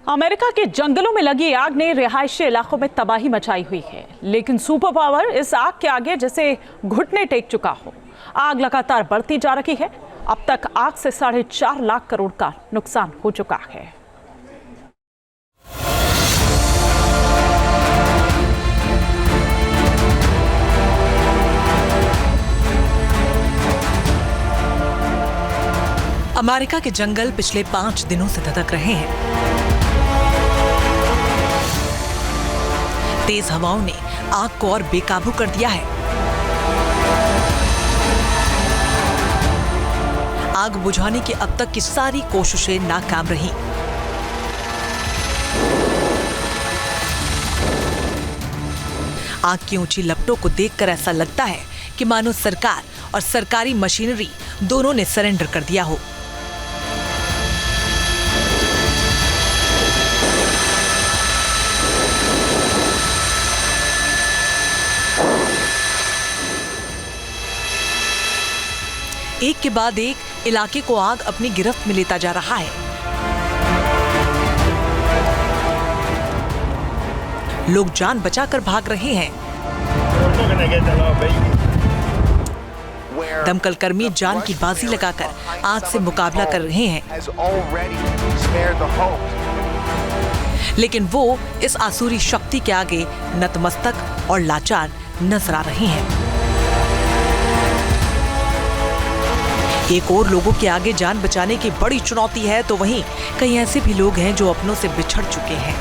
America के जंगलों में लगी आग ने रिहायशी इलाकों में तबाही मचाई हुई है, लेकिन सुपर पावर इस आग के आगे जैसे घुटने टेक चुका हो। आग लगातार बढ़ती जा रही है। अब तक आग से 4.5 लाख करोड़ का नुकसान हो चुका है। अमेरिका के जंगल पिछले 5 दिनों से धधक रहे हैं। तेज हवाओं ने आग को और बेकाबू कर दिया है। आग बुझाने की अब तक की सारी कोशिशें नाकाम रहीं। आग की ऊंची लपटों को देखकर ऐसा लगता है कि मानो सरकार और सरकारी मशीनरी दोनों ने सरेंडर कर दिया हो। एक के बाद एक इलाके को आग अपनी गिरफ्त में लेता जा रहा है। लोग जान बचाकर भाग रहे हैं। दमकल कर्मी जान की बाजी लगाकर आग से मुकाबला कर रहे हैं, लेकिन वो इस आसुरी शक्ति के आगे नतमस्तक और लाचार नजर आ रहे हैं। एक और लोगों के आगे जान बचाने की बड़ी चुनौती है, तो वहीं कई ऐसे भी लोग हैं जो अपनों से बिछड़ चुके हैं।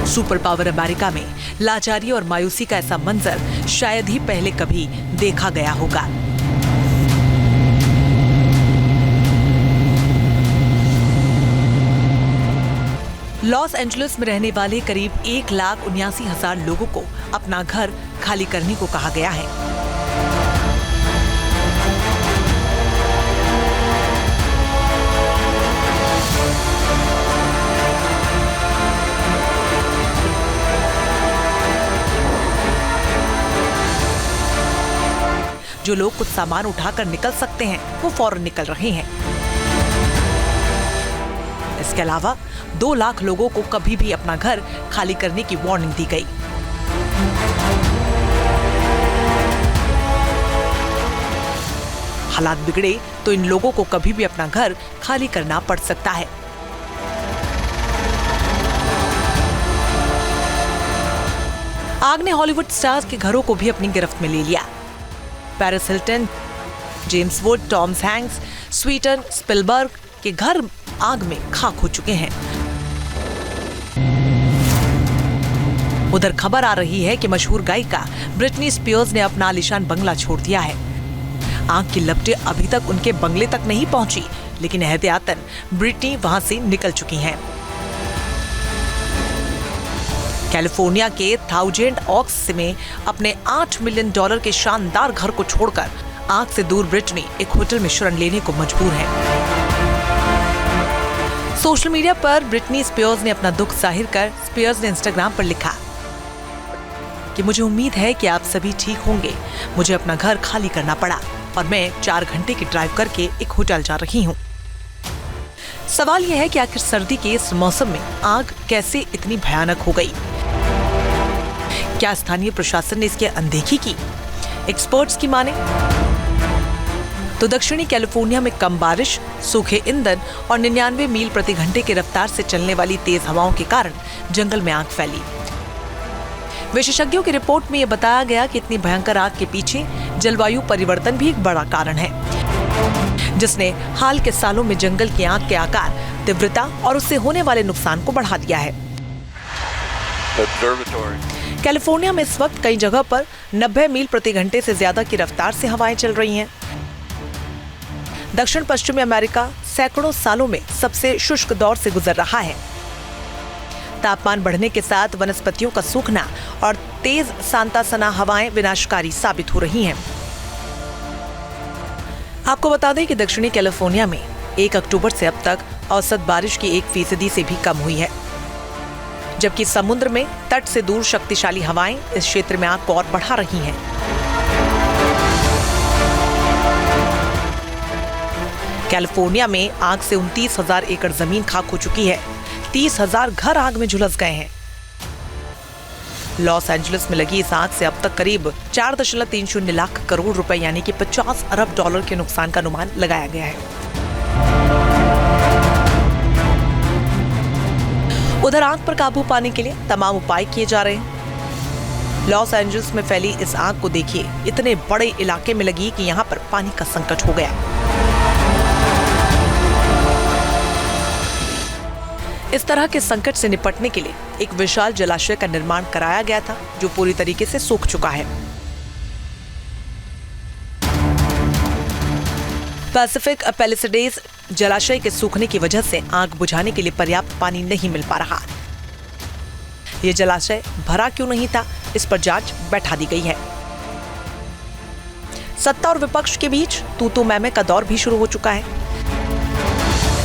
सुपर पावर अमेरिका में लाचारी और मायूसी का ऐसा मंजर शायद ही पहले कभी देखा गया होगा। लॉस एंजलिस में रहने वाले करीब 1,79,000 लोगों को अपना घर खाली करने को कहा गया है। जो लोग कुछ सामान उठाकर निकल सकते हैं, वो फौरन निकल रहे हैं। इसके अलावा 2 लाख लोगों को कभी भी अपना घर खाली करने की वार्निंग दी गई। हालात बिगड़े तो इन लोगों को कभी भी अपना घर खाली करना पड़ सकता है। आग ने हॉलीवुड स्टार्स के घरों को भी अपनी गिरफ्त में ले लिया। Paris Hilton, James would, Tom Hanks, Sutton Spielberg के घर आग में खाक हो चुके हैं। उधर खबर आ रही है कि मशहूर गायिका ब्रिटनी स्पीयर्स ने अपना आलीशान बंगला छोड़ दिया है। आग की लपटें अभी तक उनके बंगले तक नहीं पहुंची, लेकिन एहतियातन ब्रिटनी वहां से निकल चुकी हैं। कैलिफोर्निया के थाउजेंड ऑक्स में अपने $8 मिलियन के शानदार घर को छोड़कर आग से दूर ब्रिटनी एक होटल में शरण लेने को मजबूर है। सोशल मीडिया पर ब्रिटनी स्पीयर्स ने अपना दुख जाहिर कर स्पीयर्स ने इंस्टाग्राम पर लिखा कि मुझे उम्मीद है कि आप सभी ठीक होंगे। मुझे अपना घर खाली करना पड़ा और मैं 4 घंटे की ड्राइव करके एक होटल जा रही हूँ। सवाल यह है कि आखिर सर्दी के इस मौसम में आग कैसे इतनी भयानक हो गई? क्या स्थानीय प्रशासन ने इसकी अनदेखी की? एक्सपर्ट्स की माने तो दक्षिणी कैलिफोर्निया में कम बारिश, सूखे ईंधन और 99 मील प्रति घंटे की रफ्तार से चलने वाली तेज हवाओं के कारण जंगल में आग फैली। विशेषज्ञों की रिपोर्ट में यह बताया गया कि इतनी भयंकर आग के पीछे जलवायु परिवर्तन भी एक बड़ा कारण है, जिसने हाल के सालों में जंगल की आग के आकार, तीव्रता और उससे होने वाले नुकसान को बढ़ा दिया है। कैलिफोर्निया में इस वक्त कई जगह पर 90 मील प्रति घंटे से ज्यादा की रफ्तार से हवाएं चल रही हैं। दक्षिण पश्चिमी अमेरिका सैकड़ों सालों में सबसे शुष्क दौर से गुजर रहा है। तापमान बढ़ने के साथ वनस्पतियों का सूखना और तेज सांता सना हवाएं विनाशकारी साबित हो रही हैं। आपको बता दें कि दक्षिणी कैलिफोर्निया में 1 अक्टूबर से अब तक औसत बारिश की 1% से भी कम हुई है। जबकि समुद्र में तट से दूर शक्तिशाली हवाएं इस क्षेत्र में आग को और बढ़ा रही हैं। कैलिफोर्निया में आग से 29,000 एकड़ जमीन खाक हो चुकी है। 30,000 घर आग में झुलस गए हैं। लॉस एंजलिस में लगी इस आग से अब तक करीब 4.30 लाख करोड़ रुपए यानी कि 50 अरब डॉलर के नुकसान का अनुमान लगाया गया है। उधर आग पर काबू पाने के लिए तमाम उपाय किए जा रहे हैं। लॉस एंजलिस में फैली इस आग को देखिए, इतने बड़े इलाके में लगी कि यहाँ पर पानी का संकट हो गया। इस तरह के संकट से निपटने के लिए एक विशाल जलाशय का निर्माण कराया गया था, जो पूरी तरीके से सूख चुका है। पैसिफिक पैलिसेड्स जलाशय के सूखने की वजह से आग बुझाने के लिए पर्याप्त पानी नहीं मिल पा रहा। यह जलाशय भरा क्यों नहीं था, इस पर जांच बैठा दी गई है। सत्ता और विपक्ष के बीच तू मैं का दौर भी शुरू हो चुका है।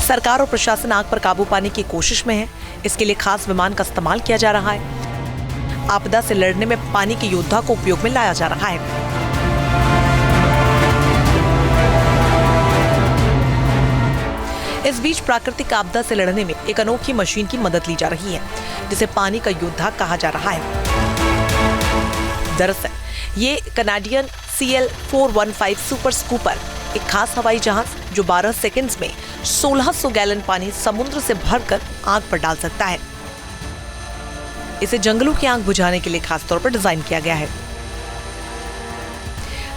सरकार और प्रशासन आग पर काबू पाने की कोशिश में है। इसके लिए खास विमान का इस्तेमाल किया जा रहा है। आपदा से लड़ने में पानी के योद्धा को उपयोग में लाया जा रहा है। इस बीच प्राकृतिक आपदा से लड़ने में एक अनोखी मशीन की मदद ली जा रही है, जिसे पानी का योद्धा कहा जा रहा है। दरअसल ये कनाडियन CL-415 सुपर स्कूपर एक खास हवाई जहाज जो 12 सेकंड्स में 1600 गैलन पानी समुद्र से भरकर आग पर डाल सकता है। इसे जंगलों की आग बुझाने के लिए खास तौर पर डिजाइन किया गया है।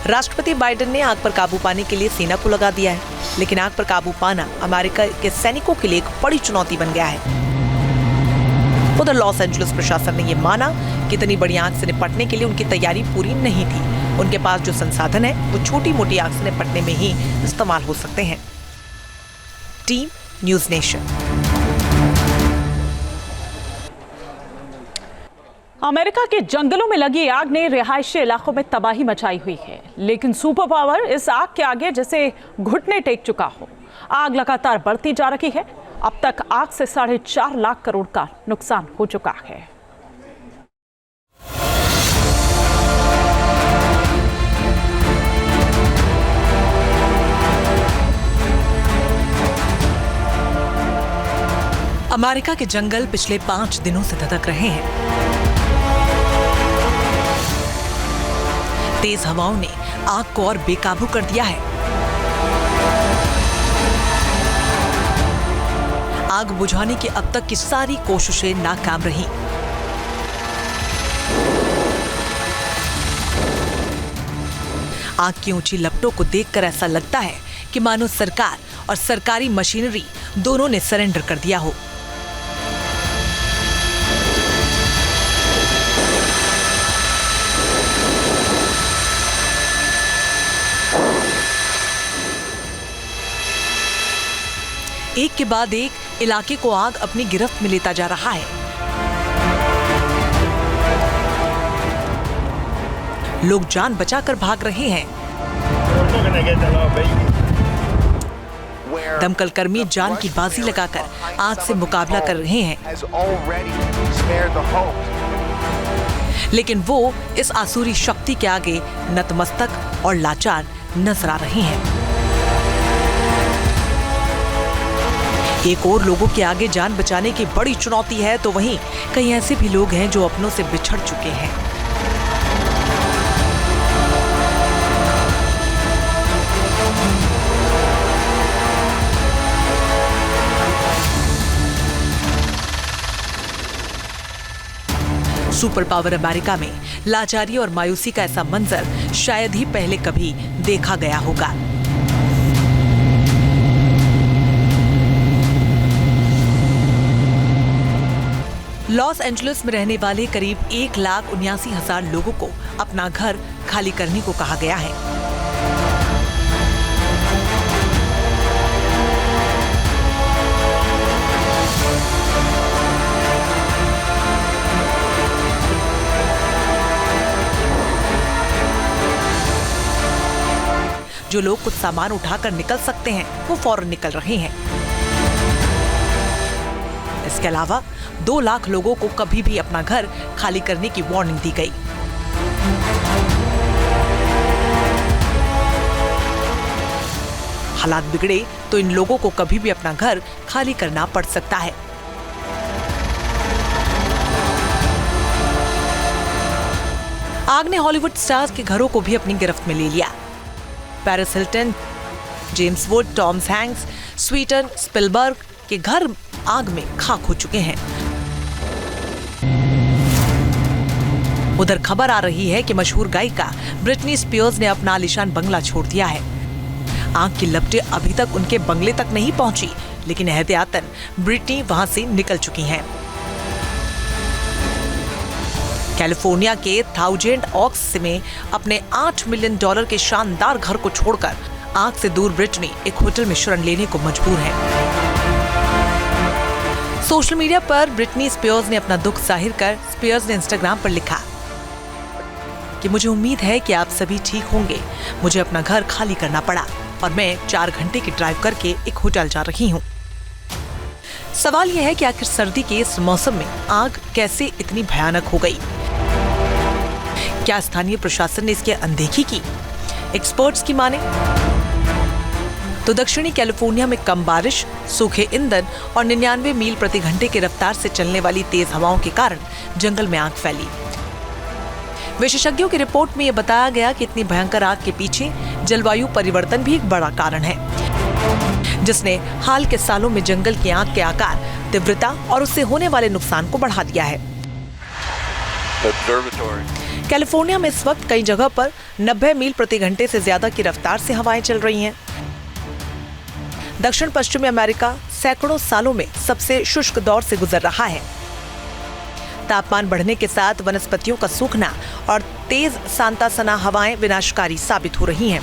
राष्ट्रपति बाइडेन ने आग पर काबू पाने के लिए सेना को लगा दिया है, लेकिन आग पर काबू पाना अमेरिका के सैनिकों के लिए एक बड़ी चुनौती बन गया है। उधर लॉस एंजलिस प्रशासन ने यह माना कि इतनी बड़ी आग से निपटने के लिए उनकी तैयारी पूरी नहीं थी। उनके पास जो संसाधन है वो छोटी मोटी आग से निपटने में ही इस्तेमाल हो सकते हैं। Team news nation. अमेरिका के जंगलों में लगी आग ने रिहायशी इलाकों में तबाही मचाई हुई है, लेकिन सुपर पावर इस आग के आगे जैसे घुटने टेक चुका हो। आग लगातार बढ़ती जा रही है। अब तक आग से 4.5 लाख करोड़ का नुकसान हो चुका है। अमेरिका के जंगल पिछले 5 दिनों से धधक रहे हैं। तेज हवाओं ने आग को और बेकाबू कर दिया है। आग बुझाने की अब तक की सारी कोशिशें नाकाम रही। आग की ऊंची लपटों को देखकर ऐसा लगता है कि मानो सरकार और सरकारी मशीनरी दोनों ने सरेंडर कर दिया हो। एक के बाद एक इलाके को आग अपनी गिरफ्त में लेता जा रहा है। लोग जान बचाकर भाग रहे हैं। दमकल कर्मी जान की बाजी लगाकर आग से मुकाबला कर रहे हैं, लेकिन वो इस आसुरी शक्ति के आगे नतमस्तक और लाचार नजर आ रहे हैं। एक और लोगों के आगे जान बचाने की बड़ी चुनौती है, तो वहीं कई ऐसे भी लोग हैं जो अपनों से बिछड़ चुके हैं। सुपर पावर अमेरिका में लाचारी और मायूसी का ऐसा मंजर शायद ही पहले कभी देखा गया होगा। लॉस एंजलिस में रहने वाले करीब 1,79,000 लोगों को अपना घर खाली करने को कहा गया है। जो लोग कुछ सामान उठाकर निकल सकते हैं वो फौरन निकल रहे हैं। इसके अलावा 2 लाख लोगों को कभी भी अपना घर खाली करने की वार्निंग दी गई। हालात बिगड़े तो इन लोगों को कभी भी अपना घर खाली करना पड़ सकता है। आग ने हॉलीवुड स्टार्स के घरों को भी अपनी गिरफ्त में ले लिया। Paris Hilton, James would, Tom Hanks, Sutton, Spielberg के घर आग में खाक हो चुके हैं। उधर खबर आ रही है कि मशहूर गायिका ब्रिटनी स्पियर्स ने अपना आलीशान बंगला छोड़ दिया है। आग की लपटें अभी तक उनके बंगले तक नहीं पहुंची, लेकिन एहतियातन ब्रिटनी वहां से निकल चुकी हैं। कैलिफोर्निया के थाउजेंड ऑक्स में अपने $8 मिलियन के शानदार घर को छोड़कर आग से दूर ब्रिटनी एक होटल में शरण लेने को मजबूर है। सोशल मीडिया पर ब्रिटनी स्पियर्स ने अपना दुख जाहिर कर स्पियर्स ने इंस्टाग्राम पर लिखा कि मुझे उम्मीद है कि आप सभी ठीक होंगे। मुझे अपना घर खाली करना पड़ा और मैं 4 घंटे की ड्राइव करके एक होटल जा रही हूँ। सवाल यह है कि आखिर सर्दी के इस मौसम में आग कैसे इतनी भयानक हो गई? क्या स्थानीय प्रशासन ने इसकी अनदेखी की? एक्सपर्ट्स की माने तो दक्षिणी कैलिफोर्निया में कम बारिश, सूखे ईंधन और 99 मील प्रति घंटे की रफ्तार से चलने वाली तेज हवाओं के कारण जंगल में आग फैली। विशेषज्ञों की रिपोर्ट में यह बताया गया कि इतनी भयंकर आग के पीछे जलवायु परिवर्तन भी एक बड़ा कारण है, जिसने हाल के सालों में जंगल की आग के आकार, तीव्रता और उससे होने वाले नुकसान को बढ़ा दिया है। कैलिफोर्निया में इस वक्त कई जगह पर 90 मील प्रति घंटे से ज्यादा की रफ्तार से हवाएं चल रही हैं। दक्षिण पश्चिमी अमेरिका सैकड़ों सालों में सबसे शुष्क दौर से गुजर रहा है। तापमान बढ़ने के साथ वनस्पतियों का सूखना और तेज सांता सना हवाएं विनाशकारी साबित हो रही हैं।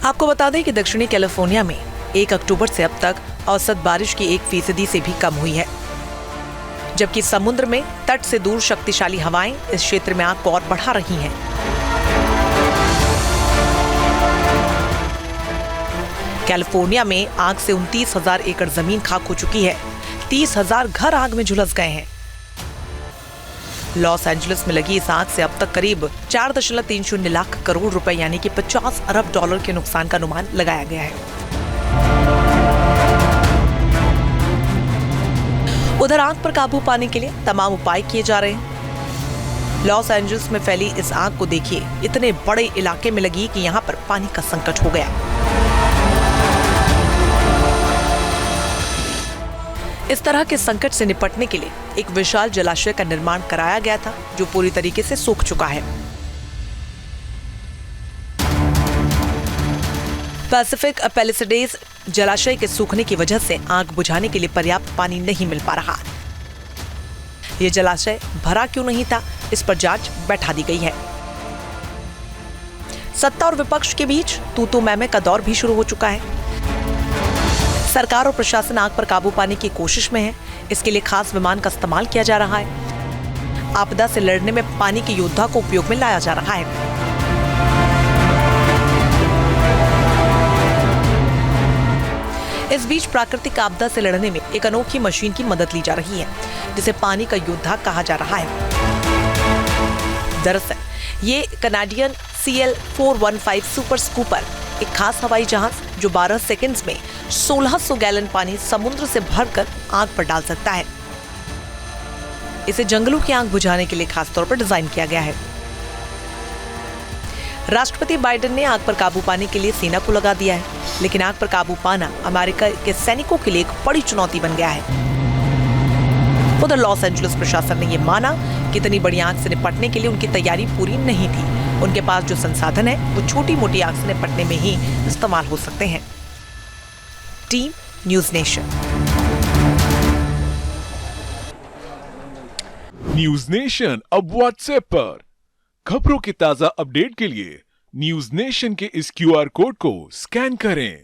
आपको बता दें कि दक्षिणी कैलिफोर्निया में 1 अक्टूबर से अब तक औसत बारिश की 1% से भी कम हुई है, जबकि समुद्र में तट से दूर शक्तिशाली हवाएं इस क्षेत्र में आग को और बढ़ा रही हैं। कैलिफोर्निया में आग से 29,000 एकड़ जमीन खाक हो चुकी है। 30,000 घर आग में झुलस गए हैं। लॉस एंजलिस में लगी इस आग से अब तक करीब 4.30 लाख करोड़ रुपए यानी कि $50 अरब के नुकसान का अनुमान लगाया गया है। उधर आग पर काबू पाने के लिए तमाम उपाय किए जा रहे हैं। लॉस एंजलिस में फैली इस आग को देखिए, इतने बड़े इलाके में लगी कि यहाँ पर पानी का संकट हो गया। इस तरह के संकट से निपटने के लिए एक विशाल जलाशय का निर्माण कराया गया था, जो पूरी तरीके से सूख चुका है। पैसिफिक पैलिसेड्स जलाशय के सूखने की वजह से आग बुझाने के लिए पर्याप्त पानी नहीं मिल पा रहा। यह जलाशय भरा क्यों नहीं था, इस पर जांच बैठा दी गई है। सत्ता और विपक्ष के बीच तू-तू मैं-मैं का दौर भी शुरू हो चुका है। सरकार और प्रशासन आग पर काबू पाने की कोशिश में है। इसके लिए खास विमान का इस्तेमाल किया जा रहा है। आपदा से लड़ने में पानी के योद्धा को उपयोग में लाया जा रहा है। इस बीच प्राकृतिक आपदा से लड़ने में एक अनोखी मशीन की मदद ली जा रही है, जिसे पानी का योद्धा कहा जा रहा है। दरअसल ये कनाडियन CL-415 सुपर स्कूपर एक खास हवाई जहाज जो 12 सेकंड्स में 1600 गैलन पानी समुद्र से भरकर आग पर डाल सकता है। इसे जंगलों की आग बुझाने के लिए खास तौर पर डिजाइन किया गया है। राष्ट्रपति बाइडेन ने आग पर काबू पाने के लिए सेना को लगा दिया है, लेकिन आग पर काबू पाना अमेरिका के सैनिकों के लिए एक बड़ी चुनौती बन गया है। उधर लॉस एंजलिस प्रशासन ने यह माना कि इतनी बड़ी आग से निपटने के लिए उनकी तैयारी पूरी नहीं थी। उनके पास जो संसाधन है वो छोटी मोटी आग से निपटने में ही इस्तेमाल हो सकते हैं। Team news nation. News nation अब व्हाट्सएप पर खबरों के ताजा अपडेट के लिए न्यूज़ नेशन के इस QR कोड को स्कैन करें।